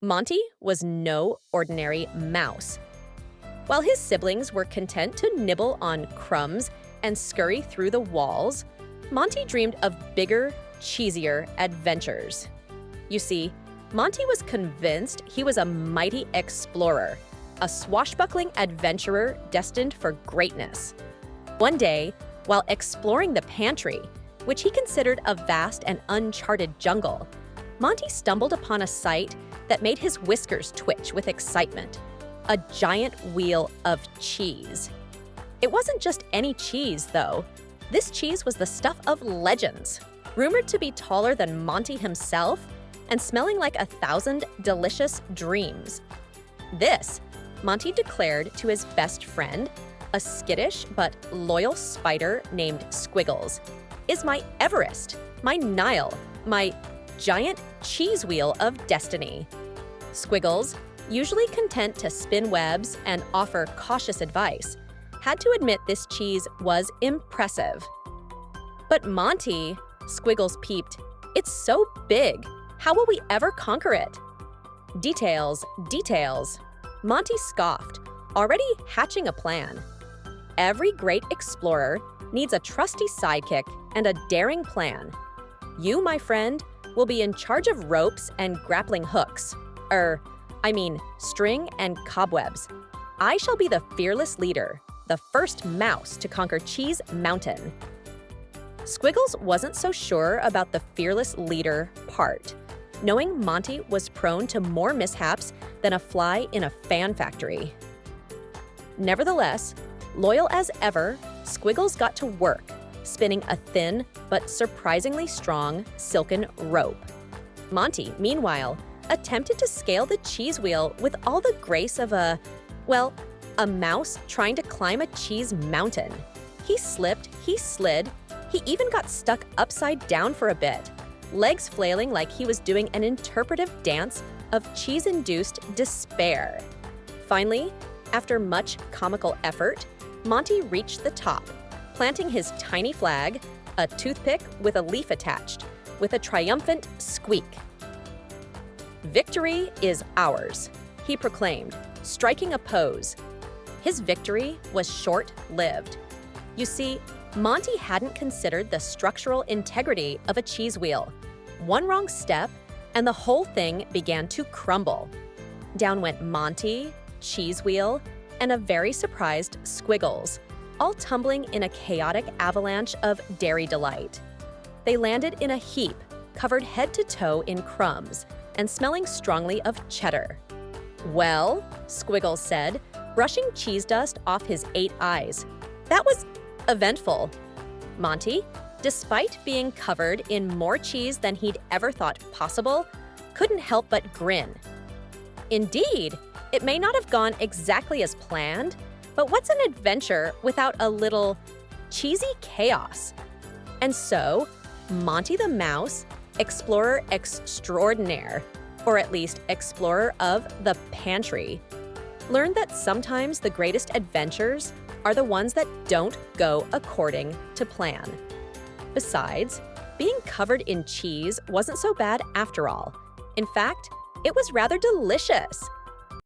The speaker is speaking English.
Monty was no ordinary mouse. While his siblings were content to nibble on crumbs and scurry through the walls, Monty dreamed of bigger, cheesier adventures. You see, Monty was convinced he was a mighty explorer, a swashbuckling adventurer destined for greatness. One day, while exploring the pantry, which he considered a vast and uncharted jungle, Monty stumbled upon a sight that made his whiskers twitch with excitement: a giant wheel of cheese. It wasn't just any cheese, though. This cheese was the stuff of legends, rumored to be taller than Monty himself and smelling like 1,000 delicious dreams. This, Monty declared to his best friend, a skittish but loyal spider named Squiggles, is my Everest, my Nile, my giant cheese wheel of destiny. Squiggles, usually content to spin webs and offer cautious advice, had to admit this cheese was impressive. But Monty, Squiggles peeped, it's so big. How will we ever conquer it? Details, details. Monty scoffed, already hatching a plan. Every great explorer needs a trusty sidekick and a daring plan. You, my friend, will be in charge of ropes and grappling hooks. String and cobwebs. I shall be the fearless leader, the first mouse to conquer Cheese Mountain. Squiggles wasn't so sure about the fearless leader part, knowing Monty was prone to more mishaps than a fly in a fan factory. Nevertheless, loyal as ever, Squiggles got to work, spinning a thin but surprisingly strong silken rope. Monty, meanwhile, attempted to scale the cheese wheel with all the grace of a mouse trying to climb a cheese mountain. He slipped, he slid, he even got stuck upside down for a bit, legs flailing like he was doing an interpretive dance of cheese-induced despair. Finally, after much comical effort, Monty reached the top, planting his tiny flag, a toothpick with a leaf attached, with a triumphant squeak. "Victory is ours," he proclaimed, striking a pose. His victory was short-lived. You see, Monty hadn't considered the structural integrity of a cheese wheel. One wrong step, and the whole thing began to crumble. Down went Monty, cheese wheel, and a very surprised Squiggles, all tumbling in a chaotic avalanche of dairy delight. They landed in a heap, covered head to toe in crumbs, and smelling strongly of cheddar. "Well," Squiggles said, brushing cheese dust off his 8 eyes, "that was eventful." Monty, despite being covered in more cheese than he'd ever thought possible, couldn't help but grin. Indeed, it may not have gone exactly as planned, but what's an adventure without a little cheesy chaos? And so, Monty the Mouse, explorer extraordinaire, or at least explorer of the pantry, learned that sometimes the greatest adventures are the ones that don't go according to plan. Besides, being covered in cheese wasn't so bad after all. In fact, it was rather delicious.